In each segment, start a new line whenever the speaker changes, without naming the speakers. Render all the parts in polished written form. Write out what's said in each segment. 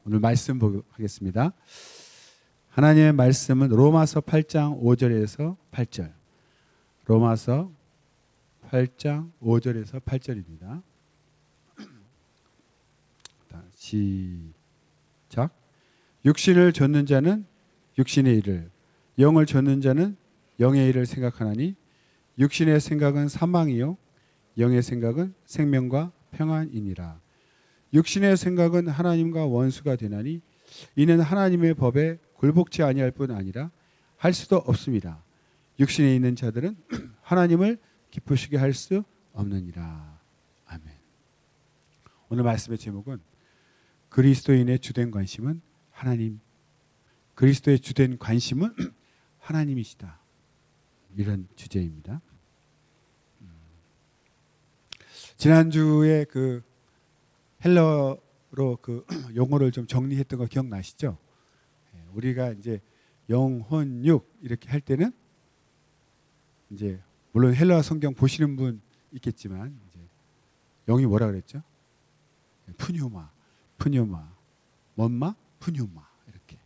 오늘 말씀 보겠습니다. 하나님의 말씀은 로마서 8장 5절에서 8절. 로마서 8장 5절에서 8절입니다. 시작. 육신을 좇는 자는 육신의 일을, 영을 좇는 자는 영의 일을 생각하나니 육신의 생각은 사망이요 영의 생각은 생명과 평안이니라. 육신의 생각은 하나님과 원수가 되나니 이는 하나님의 법에 굴복치 아니할 뿐 아니라 할 수도 없습니다. 육신에 있는 자들은 하나님을 기쁘시게 할 수 없느니라. 아멘. 오늘 말씀의 제목은 그리스도인의 주된 관심은 하나님, 그리스도의 주된 관심은 하나님이시다. 이런 주제입니다. 지난주에 그 헬러로 그 용어를 좀 정리했던 거 기억나시죠? 우리가 이제 영혼, 육 이렇게 할 때는 이제 물론 헬러 성경 보시는 분 있겠지만 이제 영이 뭐라 그랬죠? 푸뉴마, 뭔마, 푸뉴마 이렇게.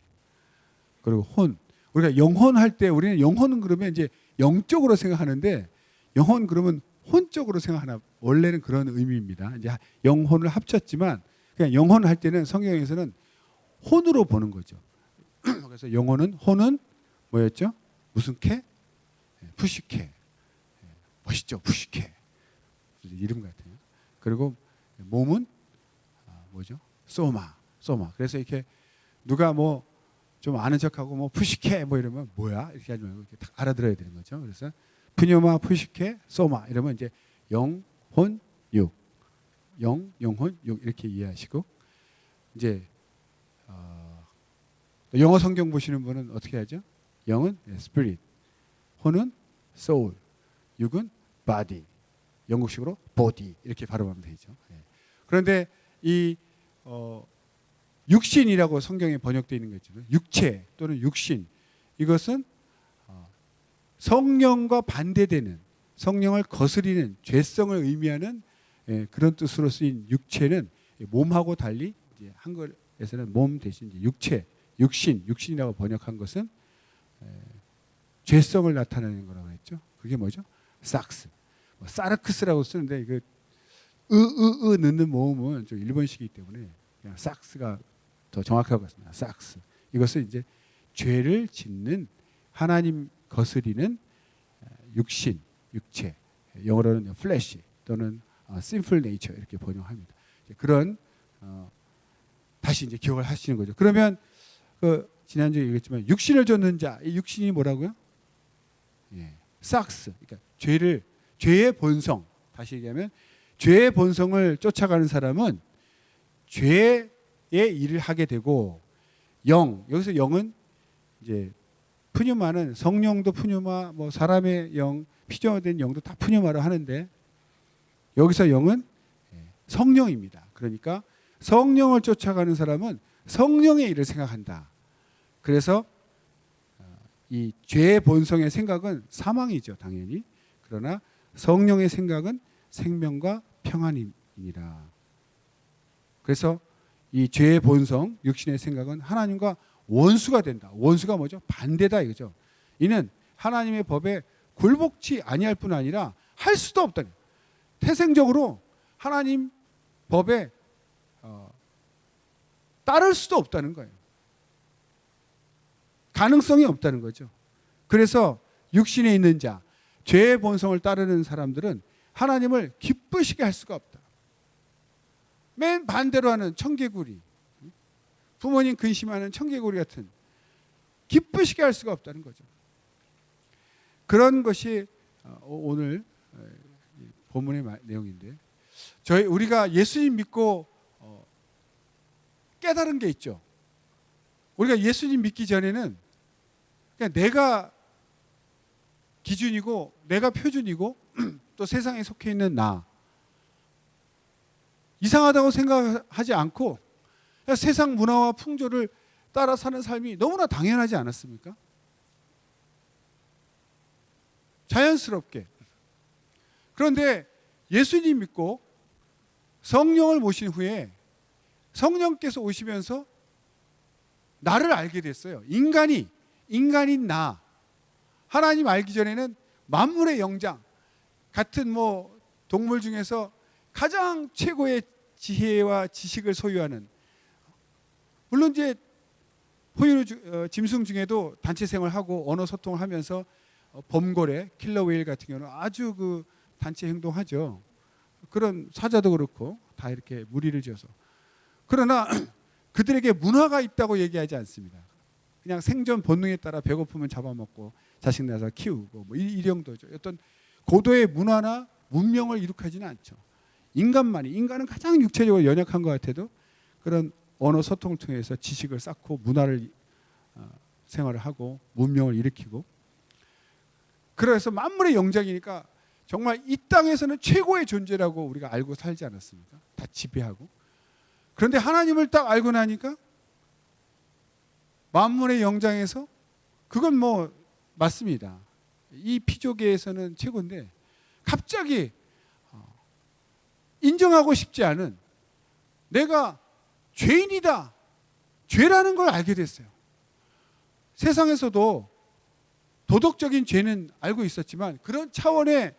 그리고 혼, 우리가 영혼 할 때 우리는 영혼은 그러면 이제 영적으로 생각하는데 영혼 그러면 혼적으로 생각하나 원래는 그런 의미입니다. 이제 영혼을 합쳤지만 그냥 영혼을 할 때는 성경에서는 혼으로 보는 거죠. 그래서 영혼은 혼은 뭐였죠? 무슨 캐? 푸시캐. 멋있죠? 푸시캐. 이름 같아요. 그리고 몸은 뭐죠? 소마. 그래서 이렇게 누가 뭐 좀 아는 척하고 뭐 푸시캐 뭐 이러면 뭐야? 이렇게 하지 말고 이렇게 딱 알아들어야 되는 거죠. 그래서 푸뉴마, 푸시케, 소마 이러면 이제 영, 혼, 육, 영혼, 육 이렇게 이해하시고 이제 영어 성경 보시는 분은 어떻게 하죠? 영은 spirit, 혼은 soul, 육은 body, 영국식으로 body 이렇게 발음하면 되죠. 그런데 이 육신이라고 성경에 번역되어 있는 거죠. 육체 또는 육신 이것은 성령과 반대되는 성령을 거스리는 죄성을 의미하는 그런 뜻으로 쓰인 육체는 몸하고 달리 이제 한글에서는 몸 대신 이제 육체, 육신이라고 번역한 것은 죄성을 나타내는 거라고 했죠. 그게 뭐죠? 삭스, 사르크스라고 쓰는데 그 넣는 모음은 좀 일본식이기 때문에 그냥 삭스가 더 정확할 것 같습니다. 삭스. 이것은 이제 죄를 짓는 하나님 거스리는 육신, 육체, 영어로는 flesh 또는 sinful nature 이렇게 번역합니다. 그런 다시 이제 기억을 하시는 거죠. 그러면 그 지난주에 얘기했지만 육신을 좇는 자, 이 육신이 뭐라고요? 삭스. 그러니까 죄의 본성. 다시 얘기하면 죄의 본성을 쫓아가는 사람은 죄의 일을 하게 되고 여기서 영은 이제 푸뉴마는 성령도 푸뉴마, 뭐 사람의 영, 피조된 영도 다 푸뉴마로 하는데 여기서 영은 성령입니다. 그러니까 성령을 쫓아가는 사람은 성령의 일을 생각한다. 그래서 이 죄의 본성의 생각은 사망이죠, 당연히. 그러나 성령의 생각은 생명과 평안이니라. 그래서 이 죄의 본성, 육신의 생각은 하나님과 원수가 된다. 원수가 뭐죠? 반대다 이거죠. 이는 하나님의 법에 굴복치 아니할 뿐 아니라 할 수도 없다. 태생적으로 하나님 법에 따를 수도 없다는 거예요. 가능성이 없다는 거죠. 그래서 육신에 있는 자, 죄의 본성을 따르는 사람들은 하나님을 기쁘시게 할 수가 없다. 맨 반대로 하는 청개구리, 부모님 근심하는 청개구리 같은 기쁘시게 할 수가 없다는 거죠. 그런 것이 오늘 본문의 내용인데 우리가 예수님 믿고 깨달은 게 있죠. 우리가 예수님 믿기 전에는 그냥 내가 기준이고 내가 표준이고 또 세상에 속해 있는 나 이상하다고 생각하지 않고 세상 문화와 풍조를 따라 사는 삶이 너무나 당연하지 않았습니까? 자연스럽게. 그런데 예수님 믿고 성령을 모신 후에 성령께서 오시면서 나를 알게 됐어요. 인간인 나. 하나님 알기 전에는 만물의 영장 같은 뭐 동물 중에서 가장 최고의 지혜와 지식을 소유하는, 물론 이제 짐승 중에도 단체 생활하고 언어 소통을 하면서 범고래, 킬러 웨일 같은 경우는 아주 그 단체 행동하죠. 그런 사자도 그렇고 다 이렇게 무리를 지어서. 그러나 그들에게 문화가 있다고 얘기하지 않습니다. 그냥 생존 본능에 따라 배고프면 잡아먹고 자식 낳아서 키우고 뭐 이 정도죠. 어떤 고도의 문화나 문명을 이룩하지는 않죠. 인간은 가장 육체적으로 연약한 것 같아도 그런 언어 소통을 통해서 지식을 쌓고 문화를 생활을 하고 문명을 일으키고, 그래서 만물의 영장이니까 정말 이 땅에서는 최고의 존재라고 우리가 알고 살지 않았습니까? 다 지배하고. 그런데 하나님을 딱 알고 나니까 만물의 영장에서 그건 뭐 맞습니다. 이 피조계에서는 최고인데 갑자기 인정하고 싶지 않은 내가 죄인이다, 죄라는 걸 알게 됐어요. 세상에서도 도덕적인 죄는 알고 있었지만 그런 차원의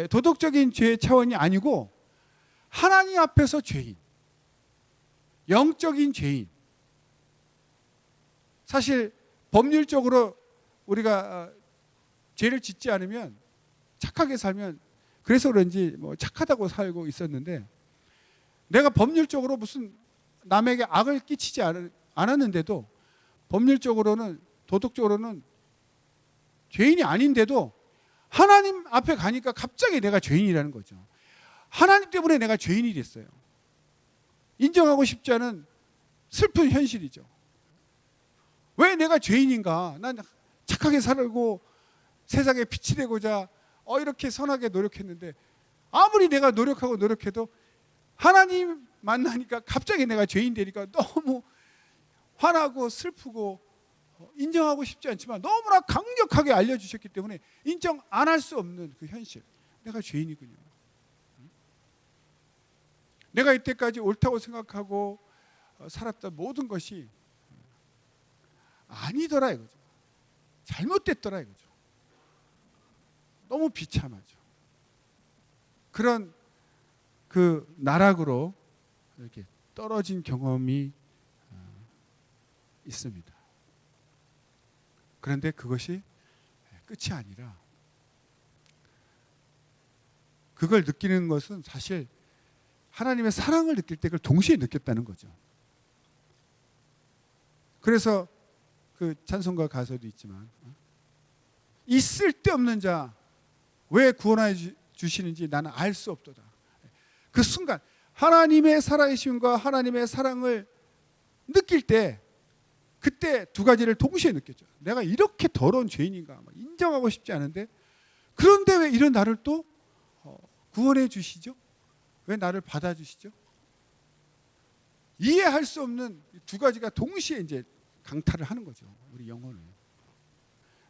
도덕적인 죄 차원이 아니고 하나님 앞에서 죄인, 영적인 죄인. 사실 법률적으로 우리가 죄를 짓지 않으면 착하게 살면, 그래서 그런지 뭐 착하다고 살고 있었는데, 내가 법률적으로 무슨 남에게 악을 끼치지 않았는데도 법률적으로는 도덕적으로는 죄인이 아닌데도 하나님 앞에 가니까 갑자기 내가 죄인이라는 거죠. 하나님 때문에 내가 죄인이 됐어요. 인정하고 싶지 않은 슬픈 현실이죠. 왜 내가 죄인인가? 난 착하게 살고 세상에 빛이 되고자 이렇게 선하게 노력했는데 아무리 내가 노력해도 하나님 만나니까 갑자기 내가 죄인 되니까 너무 화나고 슬프고, 인정하고 싶지 않지만 너무나 강력하게 알려주셨기 때문에 인정 안 할 수 없는 그 현실. 내가 죄인이군요. 내가 이때까지 옳다고 생각하고 살았던 모든 것이 아니더라 이거죠. 잘못됐더라 이거죠. 너무 비참하죠. 그런 그 나락으로 이렇게 떨어진 경험이 있습니다. 그런데 그것이 끝이 아니라 그걸 느끼는 것은 사실 하나님의 사랑을 느낄 때 그걸 동시에 느꼈다는 거죠. 그래서 그 찬송가 가사도 있지만 이 쓸데없는 자 왜 구원하여 주시는지 나는 알 수 없도다. 그 순간 하나님의 살아계심과 하나님의 사랑을 느낄 때 그때 두 가지를 동시에 느꼈죠. 내가 이렇게 더러운 죄인인가 인정하고 싶지 않은데, 그런데 왜 이런 나를 또 구원해 주시죠? 왜 나를 받아주시죠? 이해할 수 없는 두 가지가 동시에 이제 강탈을 하는 거죠. 우리 영혼을.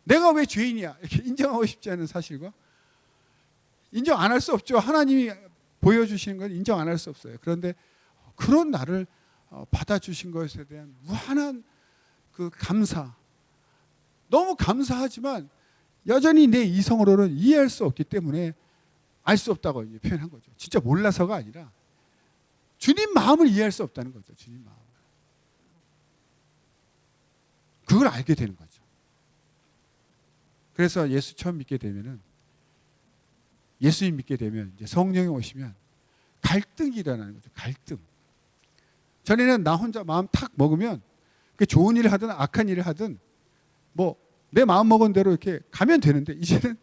내가 왜 죄인이야? 이렇게 인정하고 싶지 않은 사실과 인정 안 할 수 없죠. 하나님이 보여주시는 건 인정 안 할 수 없어요. 그런데 그런 나를 받아주신 것에 대한 무한한 그 감사, 너무 감사하지만 여전히 내 이성으로는 이해할 수 없기 때문에 알 수 없다고 이제 표현한 거죠. 진짜 몰라서가 아니라 주님 마음을 이해할 수 없다는 거죠. 주님 마음을. 그걸 알게 되는 거죠. 그래서 예수 처음 믿게 되면은, 예수님 믿게 되면 이제 성령이 오시면 갈등이 일어나는 거죠. 갈등. 전에는 나 혼자 마음 탁 먹으면 그 좋은 일을 하든 악한 일을 하든 뭐 내 마음 먹은 대로 이렇게 가면 되는데, 이제는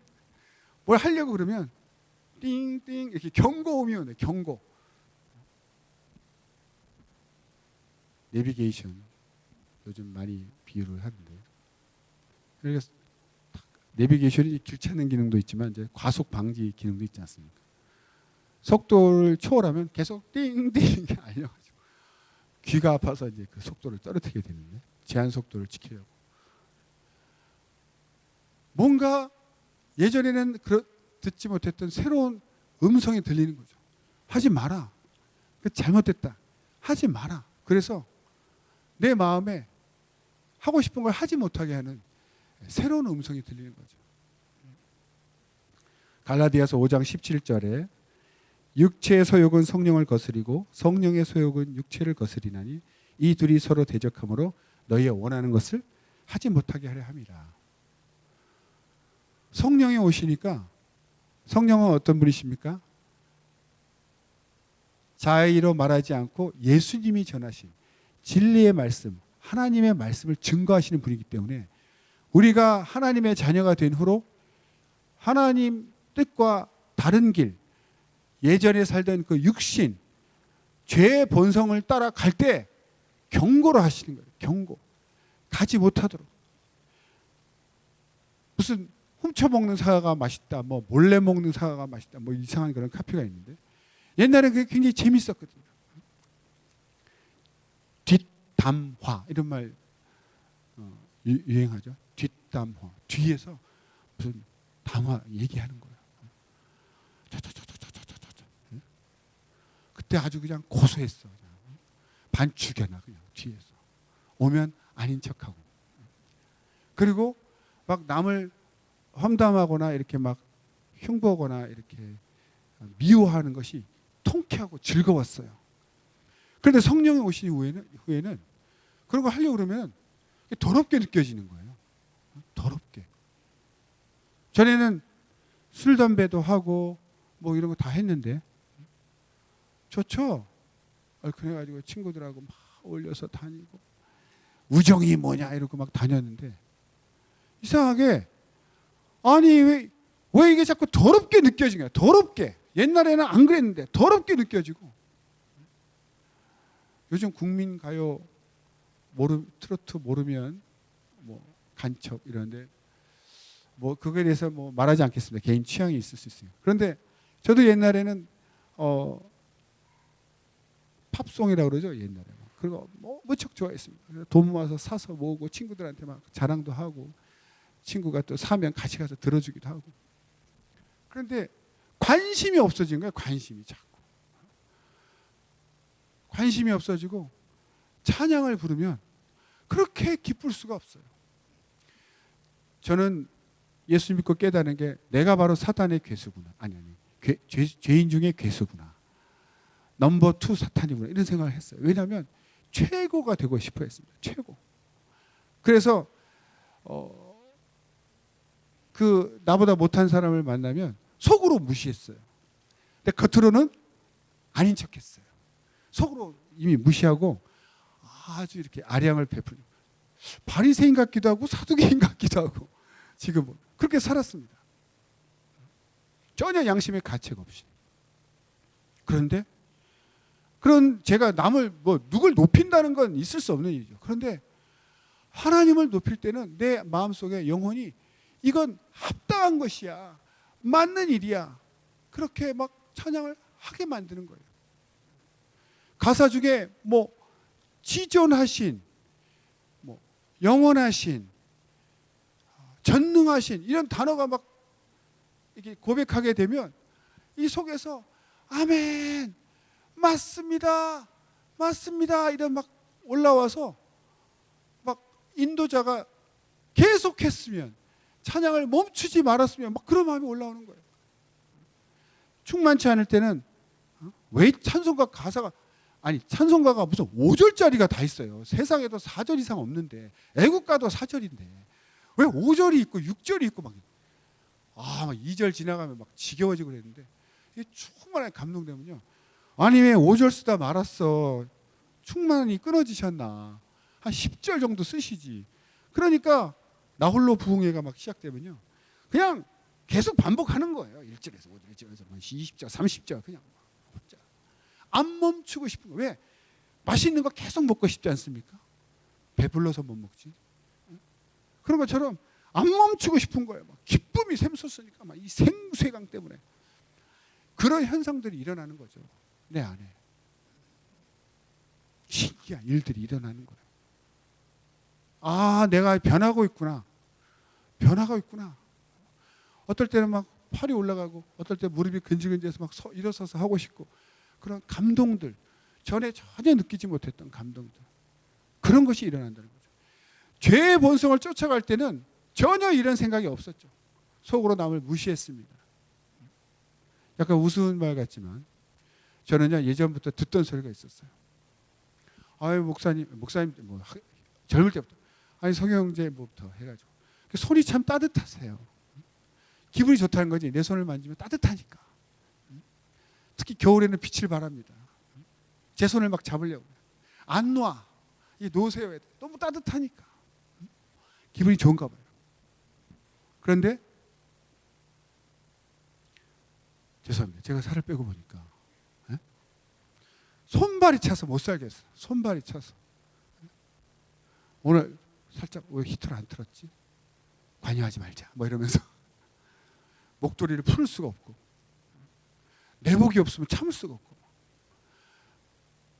뭘 하려고 그러면 띵띵 이렇게 경고음이 오네. 경고. 내비게이션 요즘 많이 비유를 하는데, 그래서 내비게이션이 길 찾는 기능도 있지만 이제 과속 방지 기능도 있지 않습니까? 속도를 초월하면 계속 띵띵 알려가지고 귀가 아파서 이제 그 속도를 떨어뜨리게 되는데, 제한 속도를 지키려고 뭔가 예전에는 듣지 못했던 새로운 음성이 들리는 거죠. 하지 마라. 잘못됐다. 하지 마라. 그래서 내 마음에 하고 싶은 걸 하지 못하게 하는 새로운 음성이 들리는 거죠. 갈라디아서 5장 17절에 육체의 소욕은 성령을 거스리고 성령의 소욕은 육체를 거스리나니 이 둘이 서로 대적하므로 너희의 원하는 것을 하지 못하게 하려 함이라. 성령이 오시니까 성령은 어떤 분이십니까? 자의로 말하지 않고 예수님이 전하신 진리의 말씀, 하나님의 말씀을 증거하시는 분이기 때문에 우리가 하나님의 자녀가 된 후로 하나님 뜻과 다른 길, 예전에 살던 그 육신, 죄의 본성을 따라갈 때 경고를 하시는 거예요. 경고. 가지 못하도록. 무슨 훔쳐먹는 사과가 맛있다, 뭐 몰래 먹는 사과가 맛있다, 뭐 이상한 그런 카피가 있는데 옛날에 그게 굉장히 재밌었거든요. 뒷담화 이런 말 유행하죠. 뒷담화. 뒤에서 무슨 담화 얘기하는 거예요. 그때 아주 그냥 고소했어. 그냥. 반죽여놔 그냥 뒤에서. 오면 아닌 척하고. 그리고 막 남을 험담하거나 이렇게 막 흉보거나 이렇게 미워하는 것이 통쾌하고 즐거웠어요. 그런데 성령이 오신 후에는 그런 거 하려고 그러면 더럽게 느껴지는 거예요. 더럽게. 전에는 술, 담배도 하고 뭐 이런 거 다 했는데 좋죠. 그래가지고 친구들하고 막 어울려서 다니고 우정이 뭐냐 이러고 막 다녔는데 이상하게 아니 왜 이게 자꾸 더럽게 느껴진 거야. 더럽게. 옛날에는 안 그랬는데 더럽게 느껴지고 요즘 국민 가요 트로트 모르면 뭐 간첩 이런데 뭐 그거에 대해서 뭐 말하지 않겠습니다. 개인 취향이 있을 수 있어요. 그런데 저도 옛날에는 팝송이라고 그러죠. 옛날에 그리고 뭐 무척 좋아했습니다. 그래서 돈 모아서 사서 모으고 친구들한테 막 자랑도 하고 친구가 또 사면 같이 가서 들어주기도 하고. 그런데 관심이 없어진 거예요. 관심이 자꾸. 관심이 없어지고 찬양을 부르면 그렇게 기쁠 수가 없어요. 저는 예수 믿고 깨달은 게 내가 바로 사탄의 괴수구나. 아니 죄인 중에 괴수구나. 넘버 2 사탄이구나. 이런 생각을 했어요. 왜냐하면 최고가 되고 싶어 했습니다. 최고. 그래서 그 나보다 못한 사람을 만나면 속으로 무시했어요. 근데 겉으로는 아닌 척했어요. 속으로 이미 무시하고 아주 이렇게 아량을 베풀고 바리새인 같기도 하고 사두개인 같기도 하고 지금은 그렇게 살았습니다. 전혀 양심의 가책 없이. 그런데 그런 제가 남을 누굴 높인다는 건 있을 수 없는 일이죠. 그런데 하나님을 높일 때는 내 마음속에 영혼이 이건 합당한 것이야. 맞는 일이야. 그렇게 막 찬양을 하게 만드는 거예요. 가사 중에 뭐 지존하신, 뭐 영원하신, 전능하신 이런 단어가 막 이렇게 고백하게 되면 이 속에서 아멘, 맞습니다, 맞습니다 이런 막 올라와서 막 인도자가 계속했으면 찬양을 멈추지 말았으면 막 그런 마음이 올라오는 거예요. 충만치 않을 때는 왜 찬송가 가사가 찬송가가 무슨 5절짜리가 다 있어요. 세상에도 4절 이상 없는데 애국가도 4절인데 왜 5절이 있고 6절이 있고 막 2절 지나가면 막 지겨워지고 그랬는데 이게 충만하게 감동되면요. 아니 왜 5절 쓰다 말았어. 충만히 끊어지셨나. 한 10절 정도 쓰시지. 그러니까 나 홀로 부흥회가 막 시작되면요. 그냥 계속 반복하는 거예요. 1절에서 5절, 1절에서 20절, 30절 그냥 안 멈추고 싶은 거예요. 왜? 맛있는 거 계속 먹고 싶지 않습니까? 배불러서 못 먹지. 그런 것처럼 안 멈추고 싶은 거예요. 막 기쁨이 샘솟으니까 막 이 생수해강 때문에 그런 현상들이 일어나는 거죠. 내 안에 신기한 일들이 일어나는 거예요. 내가 변하고 있구나. 변화가 있구나. 어떨 때는 막 팔이 올라가고 어떨 때 무릎이 근질근질해서 막 일어서서 하고 싶고 그런 감동들 전에 전혀 느끼지 못했던 감동들 그런 것이 일어난다는 거죠. 죄의 본성을 쫓아갈 때는 전혀 이런 생각이 없었죠. 속으로 남을 무시했습니다. 약간 우스운 말 같지만 저는요 예전부터 듣던 소리가 있었어요. 아유 목사님 뭐 젊을 때부터 아니 성형제 뭐부터 해가지고 손이 참 따뜻하세요. 기분이 좋다는 거지. 내 손을 만지면 따뜻하니까. 특히 겨울에는 빛을 바랍니다. 제 손을 막 잡으려고 안 놔. 놓으세요. 너무 따뜻하니까 기분이 좋은가 봐요. 그런데 죄송합니다. 제가 살을 빼고 보니까 손발이 차서 못 살겠어요. 손발이 차서. 오늘 살짝 왜 히터를 안 틀었지? 관여하지 말자. 뭐 이러면서 목도리를 풀 수가 없고 내복이 없으면 참을 수가 없고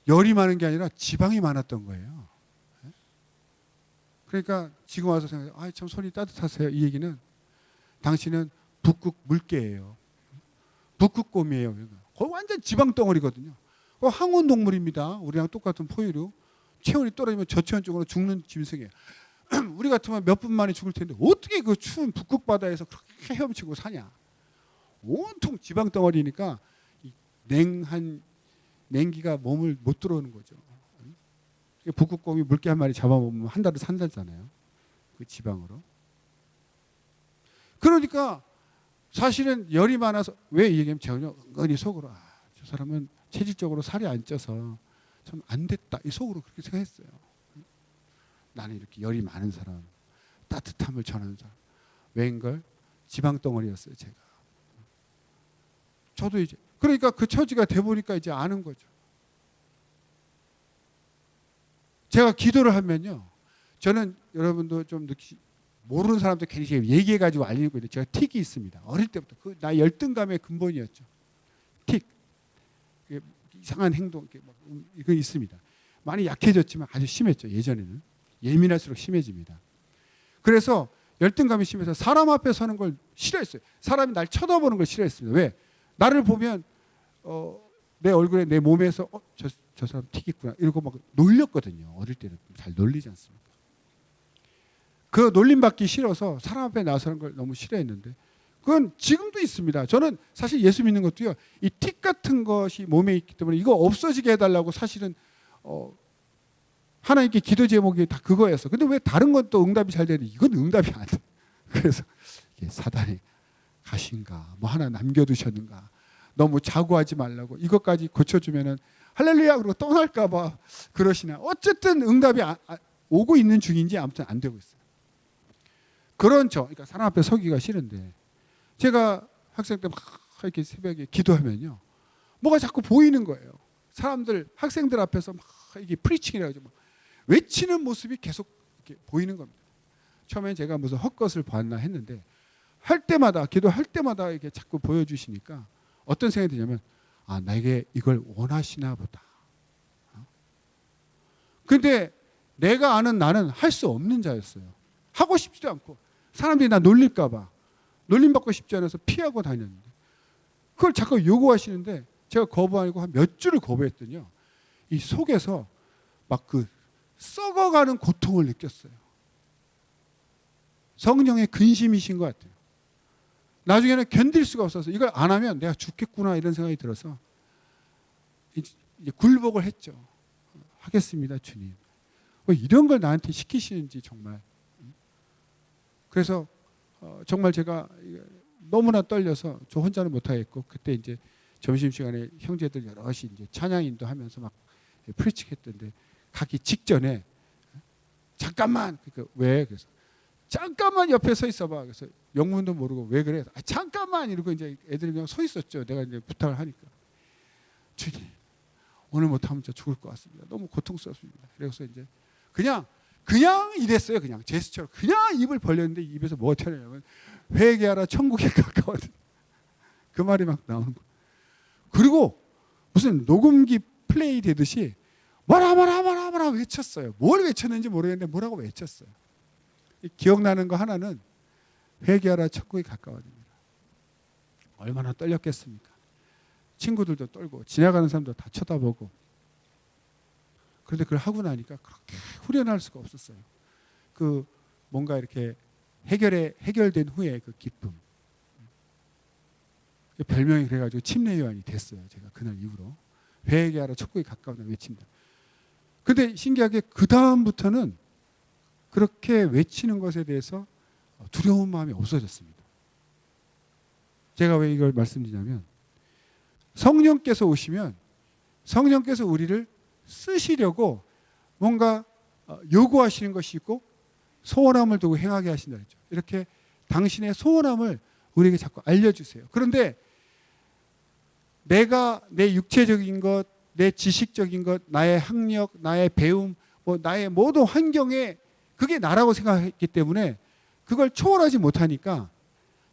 열이 많은 게 아니라 지방이 많았던 거예요. 그러니까 지금 와서 생각해요. 아, 참 손이 따뜻하세요. 이 얘기는 당신은 북극 물개예요. 북극곰이에요. 거의 완전 지방 덩어리거든요. 항온 동물입니다. 우리랑 똑같은 포유류. 체온이 떨어지면 저체온 쪽으로 죽는 짐승이에요. 우리 같으면 몇 분 만에 죽을 텐데 어떻게 그 추운 북극 바다에서 그렇게 헤엄치고 사냐? 온통 지방 덩어리니까 냉한 냉기가 몸을 못 들어오는 거죠. 북극곰이 물개 한 마리 잡아먹으면 한 달을 산다잖아요. 그 지방으로. 그러니까 사실은 열이 많아서 왜 이 얘기하면 전혀 은근히 속으로 저 사람은 체질적으로 살이 안 쪄서 참 안 됐다. 이 속으로 그렇게 생각했어요. 나는 이렇게 열이 많은 사람, 따뜻함을 전하는 사람. 웬걸 지방 덩어리였어요, 제가. 저도 이제 그러니까 그 처지가 돼 보니까 이제 아는 거죠. 제가 기도를 하면요, 저는 여러분도 좀 모르는 사람도 괜히 얘기해 가지고 알리고 있는데 제가 틱이 있습니다. 어릴 때부터 그 나 열등감의 근본이었죠. 틱, 이상한 행동 이거 있습니다. 많이 약해졌지만 아주 심했죠. 예전에는 예민할수록 심해집니다. 그래서 열등감이 심해서 사람 앞에 서는 걸 싫어했어요. 사람이 날 쳐다보는 걸 싫어했습니다. 왜? 나를 보면 내 얼굴에 내 몸에서 저 사람 틱 있구나 이러고 막 놀렸거든요. 어릴 때는 잘 놀리지 않습니까? 그 놀림받기 싫어서 사람 앞에 나서는 걸 너무 싫어했는데 그건 지금도 있습니다. 저는 사실 예수 믿는 것도요. 이 틱 같은 것이 몸에 있기 때문에 이거 없어지게 해달라고 사실은 하나님께 기도 제목이 다 그거였어. 근데 왜 다른 건 또 응답이 잘 되는데 이건 응답이 안 돼. 그래서 이게 사단의 가신가 뭐 하나 남겨두셨는가 너무 자고하지 말라고 이것까지 고쳐주면은 할렐루야 그러고 떠날까 봐 그러시나. 어쨌든 응답이 오고 있는 중인지 아무튼 안 되고 있어요. 그러니까 사람 앞에 서기가 싫은데 제가 학생 때 막 이렇게 새벽에 기도하면요 뭐가 자꾸 보이는 거예요. 사람들 학생들 앞에서 막 이게 프리칭이라 가지고 막 외치는 모습이 계속 이렇게 보이는 겁니다. 처음엔 제가 무슨 헛것을 봤나 했는데 할 때마다 기도할 때마다 이렇게 자꾸 보여주시니까 어떤 생각이 드냐면 나에게 이걸 원하시나 보다. 근데 내가 아는 나는 할 수 없는 자였어요. 하고 싶지도 않고 사람들이 나 놀릴까 봐 놀림받고 싶지 않아서 피하고 다녔는데 그걸 자꾸 요구하시는데 제가 거부하고 한 몇 주를 거부했더니요 이 속에서 막 그 썩어가는 고통을 느꼈어요. 성령의 근심이신 것 같아요. 나중에는 견딜 수가 없어서 이걸 안 하면 내가 죽겠구나 이런 생각이 들어서 이제 굴복을 했죠. 하겠습니다, 주님. 왜 이런 걸 나한테 시키시는지 정말. 그래서 정말 제가 너무나 떨려서 저 혼자는 못하겠고 그때 이제 점심시간에 형제들 여럿이 이제 찬양인도 하면서 막 프리칭했던데 가기 직전에 잠깐만 그러니까 왜 그래서 잠깐만 옆에 서 있어봐. 그래서 영문도 모르고 왜 그래? 잠깐만 이러고 이제 애들이 그냥 서 있었죠. 내가 이제 부탁을 하니까 주님 오늘 못하면 진짜 죽을 것 같습니다. 너무 고통스럽습니다. 그래서 이제 그냥 이랬어요. 그냥 제스처로 그냥 입을 벌렸는데 입에서 뭐가 튀어나오냐면 회개하라 천국에 가까워진 그 말이 막 나오는 거예요. 그리고 무슨 녹음기 플레이 되듯이 뭐라 외쳤어요. 뭘 외쳤는지 모르겠는데 뭐라고 외쳤어요. 기억나는 거 하나는 회개하라 천국에 가까워집니다. 얼마나 떨렸겠습니까? 친구들도 떨고 지나가는 사람도 다 쳐다보고 그런데 그걸 하고 나니까 그렇게 후련할 수가 없었어요. 그 뭔가 이렇게 해결된 후에 그 기쁨. 별명이 그래가지고 침례 요한이 됐어요. 제가 그날 이후로 회개하라 촉구에 가까운 날 외친다. 근데 신기하게 그 다음부터는 그렇게 외치는 것에 대해서 두려운 마음이 없어졌습니다. 제가 왜 이걸 말씀드리냐면 성령께서 오시면 성령께서 우리를 쓰시려고 뭔가 요구하시는 것이 있고 소원함을 두고 행하게 하신다 그랬죠. 이렇게 당신의 소원함을 우리에게 자꾸 알려주세요. 그런데 내가 내 육체적인 것, 내 지식적인 것, 나의 학력, 나의 배움, 나의 모든 환경에 그게 나라고 생각했기 때문에 그걸 초월하지 못하니까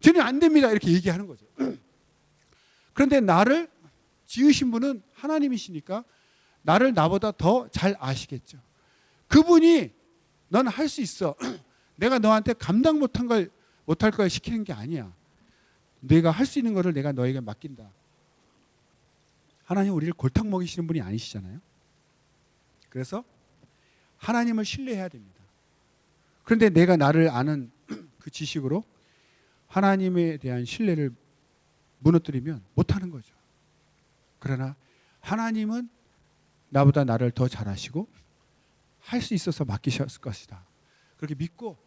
주님 안 됩니다 이렇게 얘기하는 거죠. 그런데 나를 지으신 분은 하나님이시니까 나를 나보다 더 잘 아시겠죠. 그분이 넌 할 수 있어. 내가 너한테 감당 못할 걸 시키는 게 아니야. 내가 할 수 있는 거를 내가 너에게 맡긴다. 하나님 우리를 골탕 먹이시는 분이 아니시잖아요. 그래서 하나님을 신뢰해야 됩니다. 그런데 내가 나를 아는 그 지식으로 하나님에 대한 신뢰를 무너뜨리면 못하는 거죠. 그러나 하나님은 나보다 나를 더 잘 아시고 할 수 있어서 맡기셨을 것이다. 그렇게 믿고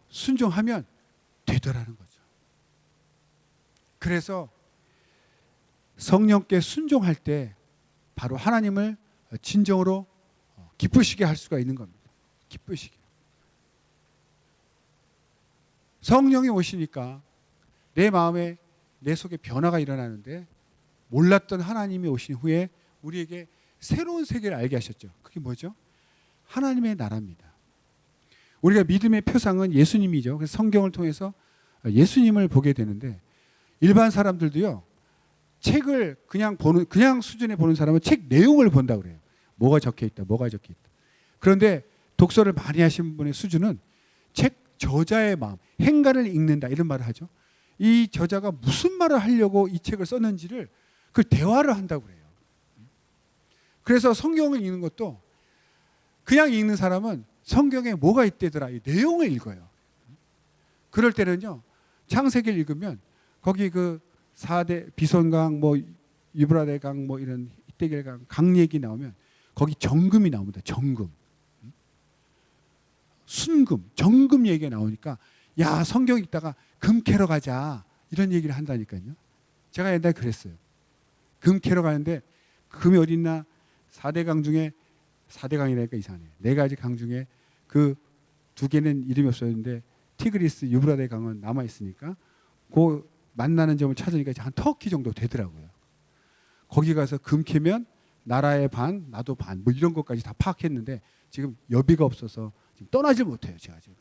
순종하면 되더라는 거죠. 그래서 성령께 순종할 때 바로 하나님을 진정으로 기쁘시게 할 수가 있는 겁니다. 기쁘시게. 성령이 오시니까 내 마음에 내 속에 변화가 일어나는데 몰랐던 하나님이 오신 후에 우리에게 새로운 세계를 알게 하셨죠. 그게 뭐죠? 하나님의 나라입니다. 우리가 믿음의 표상은 예수님이죠. 그래서 성경을 통해서 예수님을 보게 되는데 일반 사람들도요. 책을 그냥 수준에 보는 사람은 책 내용을 본다 그래요. 뭐가 적혀 있다. 뭐가 적혀 있다. 그런데 독서를 많이 하신 분의 수준은 책 저자의 마음, 행간을 읽는다 이런 말을 하죠. 이 저자가 무슨 말을 하려고 이 책을 썼는지를 그 대화를 한다고 그래요. 그래서 성경을 읽는 것도 그냥 읽는 사람은 성경에 뭐가 있대더라 이 내용을 읽어요. 그럴 때는요. 창세기를 읽으면 거기 그 4대 비손강 유브라데강 이런 이떼겔강 강 얘기 나오면 거기 정금이 나옵니다. 정금. 순금, 정금 얘기가 나오니까 야 성경 읽다가 금 캐러 가자 이런 얘기를 한다니까요. 제가 옛날에 그랬어요. 금 캐러 가는데 금이 어디 있나 4대 강 중에 4대 강이라니까 이상하네. 4가지 강 중에 그 2개는 이름이 없었는데 티그리스, 유브라데 강은 남아 있으니까 그 만나는 점을 찾으니까 한 터키 정도 되더라고요. 거기 가서 금 캐면 나라의 반, 나도 반 이런 것까지 다 파악했는데 지금 여비가 없어서 지금 떠나질 못해요. 제가 지금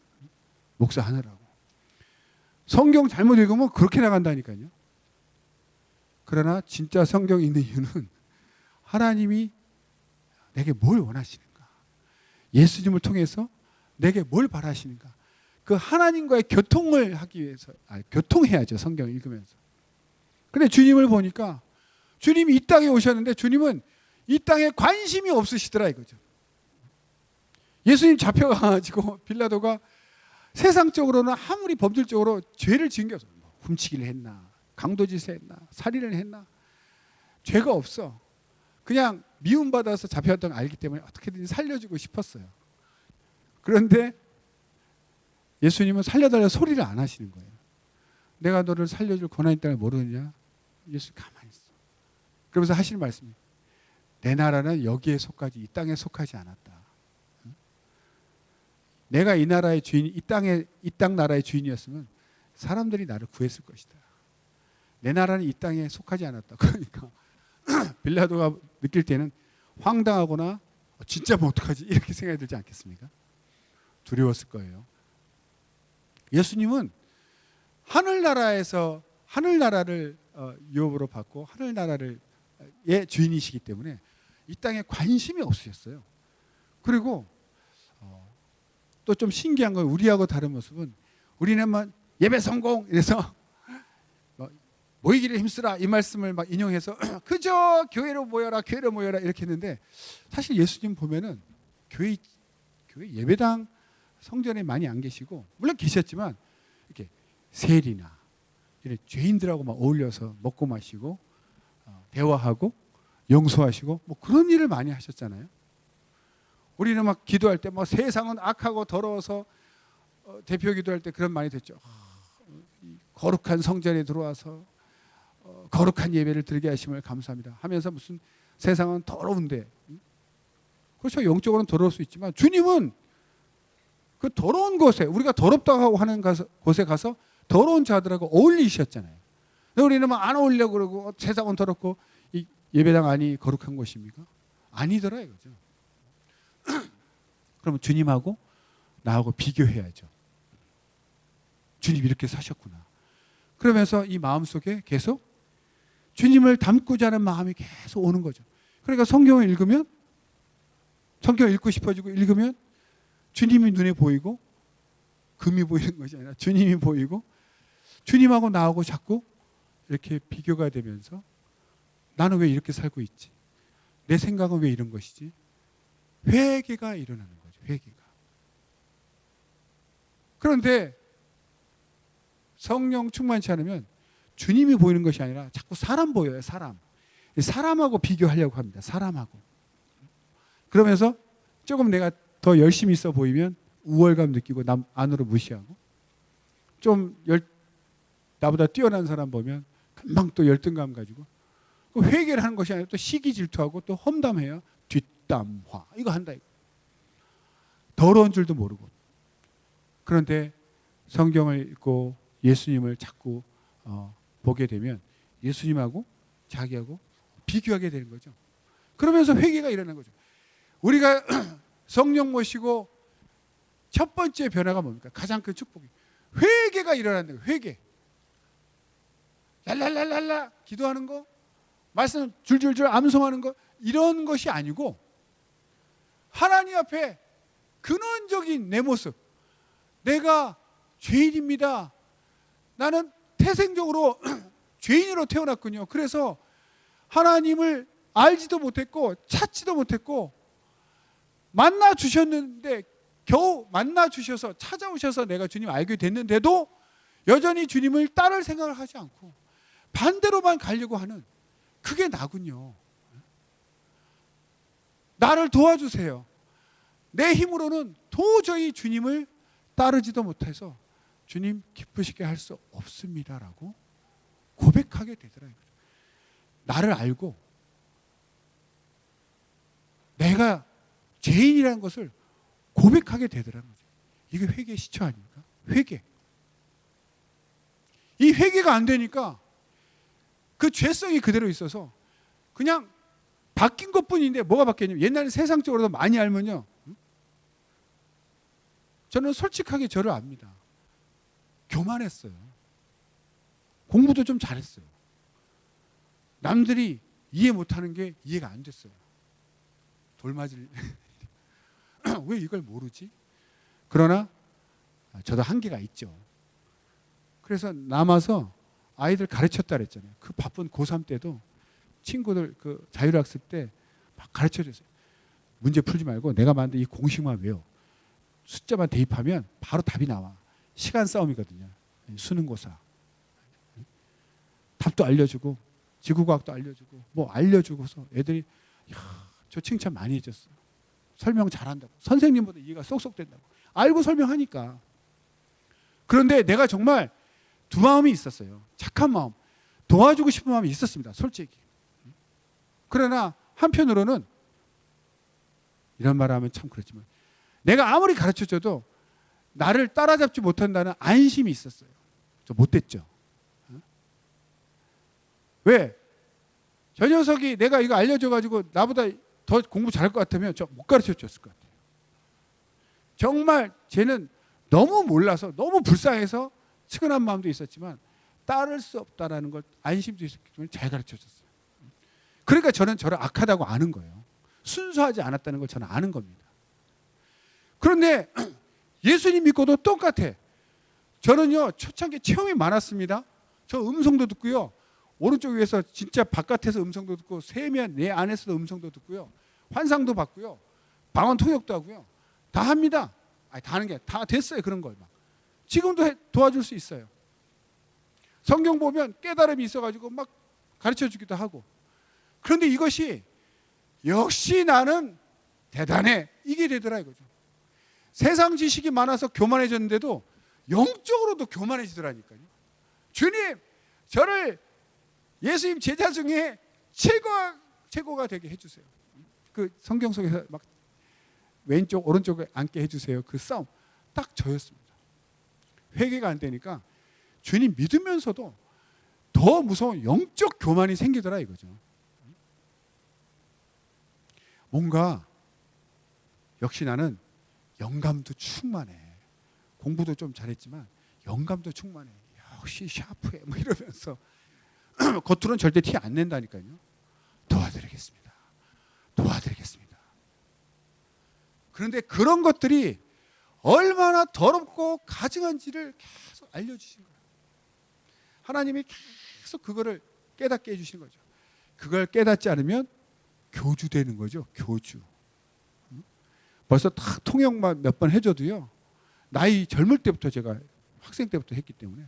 목사 하느라고. 성경 잘못 읽으면 그렇게 나간다니까요. 그러나 진짜 성경 읽는 이유는 하나님이 내게 뭘 원하시는가? 예수님을 통해서 내게 뭘 바라시는가? 그 하나님과의 교통을 하기 위해서 교통해야죠. 성경 읽으면서. 근데 주님을 보니까 주님이 이 땅에 오셨는데 주님은 이 땅에 관심이 없으시더라 이거죠. 예수님 잡혀가지고 빌라도가 세상적으로는 아무리 법률적으로 죄를 지은 게 없어. 훔치기를 했나, 강도짓을 했나, 살인을 했나, 죄가 없어. 그냥 미움받아서 잡혀왔던 걸 알기 때문에 어떻게든 살려주고 싶었어요. 그런데 예수님은 살려달라 소리를 안 하시는 거예요. 내가 너를 살려줄 권한이 있다는 걸 모르느냐? 예수님 가만히 있어. 그러면서 하시는 말씀이 내 나라는 여기에 속하지 이 땅에 속하지 않았다. 내가 이 나라의 주인, 이 땅 나라의 주인이었으면 사람들이 나를 구했을 것이다. 내 나라는 이 땅에 속하지 않았다. 그러니까 빌라도가 느낄 때는 황당하거나 진짜 뭐 어떡하지 이렇게 생각이 들지 않겠습니까? 두려웠을 거예요. 예수님은 하늘나라를 유업으로 받고 하늘나라의 주인이시기 때문에 이 땅에 관심이 없으셨어요. 그리고 또 좀 신기한 건 우리하고 다른 모습은 우리는 예배 성공 이래서 모이기를 힘쓰라 이 말씀을 막 인용해서 그저 교회로 모여라 이렇게 했는데 사실 예수님 보면은 교회 예배당 성전에 많이 안 계시고, 물론 계셨지만 이렇게 세리나 이런 죄인들하고 막 어울려서 먹고 마시고 대화하고 용서하시고 뭐 그런 일을 많이 하셨잖아요. 우리는 막 기도할 때 뭐 세상은 악하고 더러워서 대표 기도할 때 그런 말이 됐죠. 거룩한 성전에 들어와서 거룩한 예배를 드리게 하심을 감사합니다 하면서 무슨 세상은 더러운데, 그렇죠. 영적으로는 더러울 수 있지만 주님은 그 더러운 곳에, 우리가 더럽다고 하는 곳에 가서 더러운 자들하고 어울리셨잖아요. 우리는 막 안 어울리려고 그러고 세상은 더럽고 이 예배당 안이 거룩한 곳입니까? 아니더라 이거죠. 그러면 주님하고 나하고 비교해야죠. 주님 이렇게 사셨구나. 그러면서 이 마음속에 계속 주님을 닮고자 하는 마음이 계속 오는 거죠. 그러니까 성경을 읽으면, 성경을 읽고 싶어지고 읽으면 주님이 눈에 보이고, 금이 보이는 것이 아니라 주님이 보이고, 주님하고 나하고 자꾸 이렇게 비교가 되면서 나는 왜 이렇게 살고 있지? 내 생각은 왜 이런 것이지? 회개가 일어나는 거죠. 회개가. 그런데 성령 충만치 않으면 주님이 보이는 것이 아니라 자꾸 사람 보여요. 사람하고 비교하려고 합니다. 사람하고. 그러면서 조금 내가 더 열심히 있어 보이면 우월감 느끼고 남 안으로 무시하고, 좀 나보다 뛰어난 사람 보면 금방 또 열등감 가지고, 그 회개를 하는 것이 아니라 또 시기 질투하고 또 험담해요. 뒷담화 이거 한다 이거. 더러운 줄도 모르고. 그런데 성경을 읽고 예수님을 자꾸 보게 되면 예수님하고 자기하고 비교하게 되는 거죠. 그러면서 회개가 일어나는 거죠. 우리가 성령 모시고 첫 번째 변화가 뭡니까? 가장 큰 축복이 회개가 일어나는 거예요. 회개. 랄랄랄랄라 기도하는 거, 말씀 줄줄줄 암송하는 거, 이런 것이 아니고 하나님 앞에 근원적인 내 모습, 내가 죄인입니다. 나는 태생적으로 죄인으로 태어났군요. 그래서 하나님을 알지도 못했고 찾지도 못했고, 만나 주셨는데 겨우 만나 주셔서 찾아오셔서 내가 주님 알게 됐는데도 여전히 주님을 따를 생각을 하지 않고 반대로만 가려고 하는, 그게 나군요. 나를 도와주세요. 내 힘으로는 도저히 주님을 따르지도 못해서 주님 기쁘시게 할 수 없습니다라고 고백하게 되더라고요. 나를 알고 내가 죄인이라는 것을 고백하게 되더라는 거죠. 이게 회개의 시초 아닙니까? 회개. 이 회개가 안 되니까 그 죄성이 그대로 있어서 그냥 바뀐 것뿐인데, 뭐가 바뀌었냐면 옛날에 세상적으로도 많이 알면요, 저는 솔직하게 저를 압니다. 교만했어요. 공부도 좀 잘했어요. 남들이 이해 못하는 게 이해가 안 됐어요. 돌맞을 왜 이걸 모르지? 그러나 저도 한계가 있죠. 그래서 남아서 아이들 가르쳤다 그랬잖아요. 그 바쁜 고3 때도 친구들 그 자율학습 때 막 가르쳐줬어요. 문제 풀지 말고 내가 만든 이 공식만 외워. 숫자만 대입하면 바로 답이 나와. 시간 싸움이거든요. 수능고사. 답도 알려주고 지구과학도 알려주고 뭐 알려주고서 애들이 저 칭찬 많이 해줬어요. 설명 잘한다고. 선생님보다 이해가 쏙쏙 된다고. 알고 설명하니까. 그런데 내가 정말 두 마음이 있었어요. 착한 마음. 도와주고 싶은 마음이 있었습니다. 솔직히. 그러나 한편으로는 이런 말을 하면 참 그렇지만 내가 아무리 가르쳐줘도 나를 따라잡지 못한다는 안심이 있었어요. 저 못됐죠. 왜? 저 녀석이 내가 이거 알려줘가지고 나보다 더 공부 잘할 것 같으면 저 못 가르쳐줬을 것 같아요. 정말 쟤는 너무 몰라서 너무 불쌍해서 측은한 마음도 있었지만 따를 수 없다라는 걸 안심도 있었기 때문에 잘 가르쳐줬어요. 그러니까 저는 저를 악하다고 아는 거예요. 순수하지 않았다는 걸 저는 아는 겁니다. 그런데 예수님 믿고도 똑같아. 저는요 초창기 체험이 많았습니다. 저 음성도 듣고요. 오른쪽 위에서 진짜 바깥에서 음성도 듣고 세면 내 안에서도 음성도 듣고요. 환상도 받고요. 방언 통역도 하고요. 다 합니다. 아니, 다 하는 게 다 됐어요. 그런 걸 막. 지금도 도와줄 수 있어요. 성경 보면 깨달음이 있어가지고 막 가르쳐 주기도 하고. 그런데 이것이 역시 나는 대단해. 이게 되더라 이거죠. 세상 지식이 많아서 교만해졌는데도 영적으로도 교만해지더라니까요. 주님, 저를 예수님 제자 중에 최고가 되게 해주세요. 그 성경 속에서 막 왼쪽 오른쪽에 앉게 해주세요. 그 싸움 딱 저였습니다. 회개가 안 되니까 주님 믿으면서도 더 무서운 영적 교만이 생기더라 이거죠. 뭔가 역시 나는 영감도 충만해. 공부도 좀 잘했지만 영감도 충만해. 역시 샤프해. 뭐 이러면서 겉으로는 절대 티 안 낸다니까요. 도와드리겠습니다. 도와드리겠습니다. 그런데 그런 것들이 얼마나 더럽고 가증한지를 계속 알려주신 거예요. 하나님이 계속 그거를 깨닫게 해주시는 거죠. 그걸 깨닫지 않으면 교주되는 거죠. 교주. 벌써 다 통역만 몇 번 해줘도요. 나이 젊을 때부터 제가 학생 때부터 했기 때문에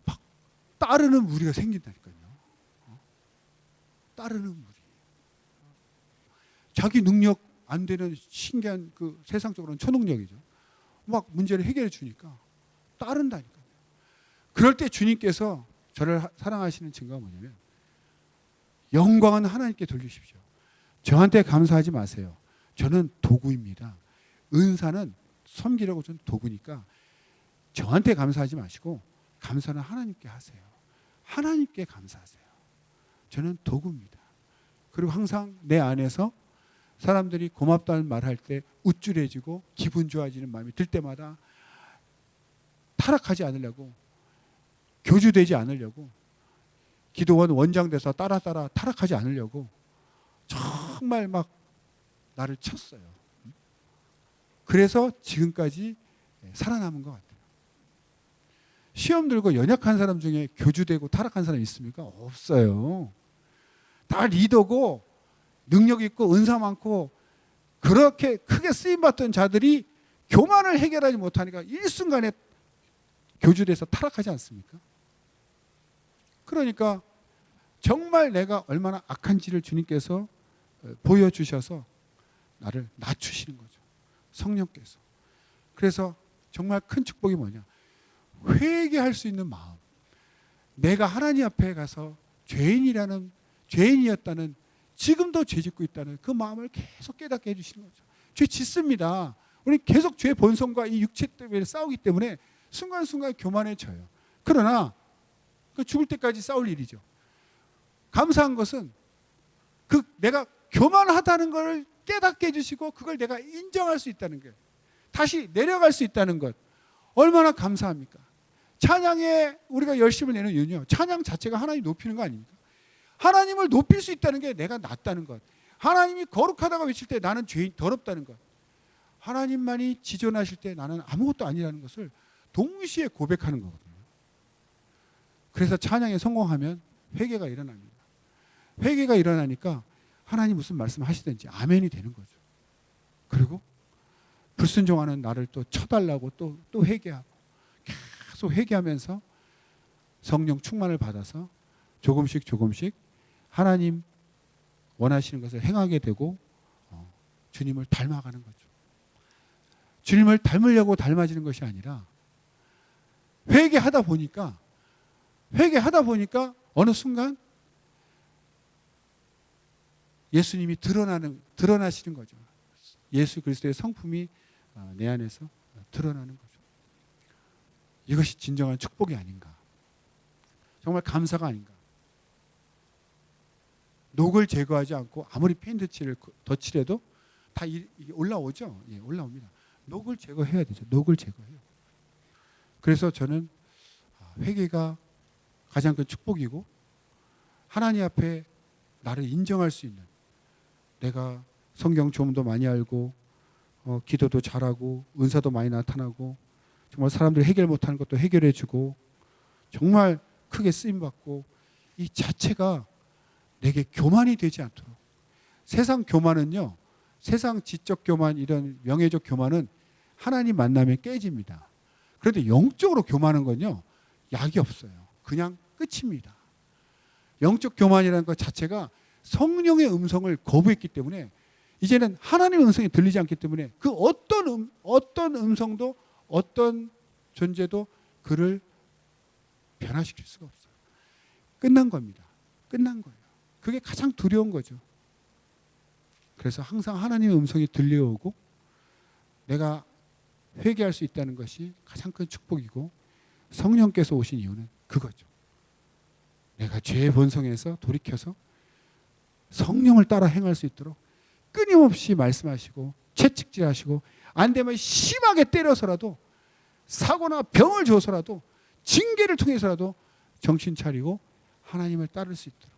막 따르는 무리가 생긴다니까요. 따르는 무리. 자기 능력 안 되는 신기한 그 세상적으로는 초능력이죠. 막 문제를 해결해 주니까 따른다니까요. 그럴 때 주님께서 저를 사랑하시는 증거가 뭐냐면 영광은 하나님께 돌리십시오. 저한테 감사하지 마세요. 저는 도구입니다. 은사는 섬기려고 전 도구니까 저한테 감사하지 마시고 감사는 하나님께 하세요. 하나님께 감사하세요. 저는 도구입니다. 그리고 항상 내 안에서 사람들이 고맙다는 말할 때 우쭐해지고 기분 좋아지는 마음이 들 때마다 타락하지 않으려고, 교주되지 않으려고, 기도원 원장 돼서 따라 타락하지 않으려고 정말 막 나를 쳤어요. 그래서 지금까지 살아남은 것 같아요. 시험 들고 연약한 사람 중에 교주되고 타락한 사람 있습니까? 없어요. 다 리더고 능력 있고 은사 많고 그렇게 크게 쓰임받던 자들이 교만을 해결하지 못하니까 일순간에 교주돼서 타락하지 않습니까? 그러니까 정말 내가 얼마나 악한지를 주님께서 보여주셔서 나를 낮추시는 거죠. 성령께서. 그래서 정말 큰 축복이 뭐냐? 회개할 수 있는 마음. 내가 하나님 앞에 가서 죄인이었다는, 지금도 죄 짓고 있다는 그 마음을 계속 깨닫게 해주시는 거죠. 죄 짓습니다. 우리 계속 죄 본성과 이 육체 때문에 싸우기 때문에 순간순간 교만해져요. 그러나 그 죽을 때까지 싸울 일이죠. 감사한 것은 그 내가 교만하다는 것을 깨닫게 해주시고 그걸 내가 인정할 수 있다는 게, 다시 내려갈 수 있다는 것, 얼마나 감사합니까? 찬양에 우리가 열심을 내는 이유는요, 찬양 자체가 하나님 높이는 거 아닙니까? 하나님을 높일 수 있다는 게 내가 낫다는 것, 하나님이 거룩하다고 외칠 때 나는 죄인 더럽다는 것, 하나님만이 지존하실 때 나는 아무것도 아니라는 것을 동시에 고백하는 거거든요. 그래서 찬양에 성공하면 회개가 일어납니다. 회개가 일어나니까 하나님 무슨 말씀하시든지 아멘이 되는 거죠. 그리고 불순종하는 나를 또 쳐달라고 또 회개하고 계속 회개하면서 성령 충만을 받아서 조금씩 하나님 원하시는 것을 행하게 되고 주님을 닮아가는 거죠. 주님을 닮으려고 닮아지는 것이 아니라 회개하다 보니까 어느 순간 예수님이 드러나시는 거죠. 예수 그리스도의 성품이 내 안에서 드러나는 거죠. 이것이 진정한 축복이 아닌가. 정말 감사가 아닌가. 녹을 제거하지 않고 아무리 페인트칠을 덧칠해도 다 이게 올라오죠. 예, 올라옵니다. 녹을 제거해야 되죠. 녹을 제거해요. 그래서 저는 회개가 가장 큰 축복이고 하나님 앞에 나를 인정할 수 있는, 내가 성경 좀 더 많이 알고 기도도 잘하고 은사도 많이 나타나고 정말 사람들이 해결 못하는 것도 해결해주고 정말 크게 쓰임받고, 이 자체가 내게 교만이 되지 않도록. 세상 교만은요, 세상 지적 교만, 이런 명예적 교만은 하나님 만나면 깨집니다. 그런데 영적으로 교만한 건요, 약이 없어요. 그냥 끝입니다. 영적 교만이라는 것 자체가 성령의 음성을 거부했기 때문에 이제는 하나님의 음성이 들리지 않기 때문에 그 어떤 음성도 어떤 존재도 그를 변화시킬 수가 없어요. 끝난 겁니다. 끝난 거예요. 그게 가장 두려운 거죠. 그래서 항상 하나님의 음성이 들려오고 내가 회개할 수 있다는 것이 가장 큰 축복이고, 성령께서 오신 이유는 그거죠. 내가 죄의 본성에서 돌이켜서 성령을 따라 행할 수 있도록 끊임없이 말씀하시고 채찍질하시고, 안 되면 심하게 때려서라도, 사고나 병을 줘서라도, 징계를 통해서라도 정신 차리고 하나님을 따를 수 있도록,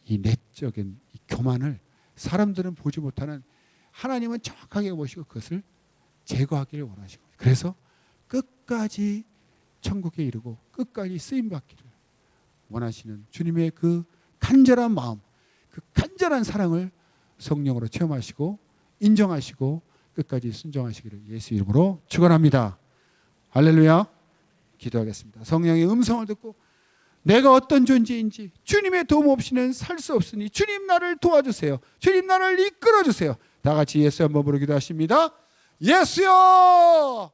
이 내적인 이 교만을 사람들은 보지 못하는 하나님은 정확하게 보시고 그것을 제거하기를 원하시고, 그래서 끝까지 천국에 이르고 끝까지 쓰임받기를 원하시는 주님의 그 간절한 마음, 그 간절한 사랑을 성령으로 체험하시고 인정하시고 끝까지 순종하시기를 예수 이름으로 축원합니다. 할렐루야. 기도하겠습니다. 성령의 음성을 듣고 내가 어떤 존재인지 주님의 도움 없이는 살 수 없으니 주님 나를 도와주세요. 주님 나를 이끌어주세요. 다 같이 예수 한번 부르기도 하십니다. 예수여!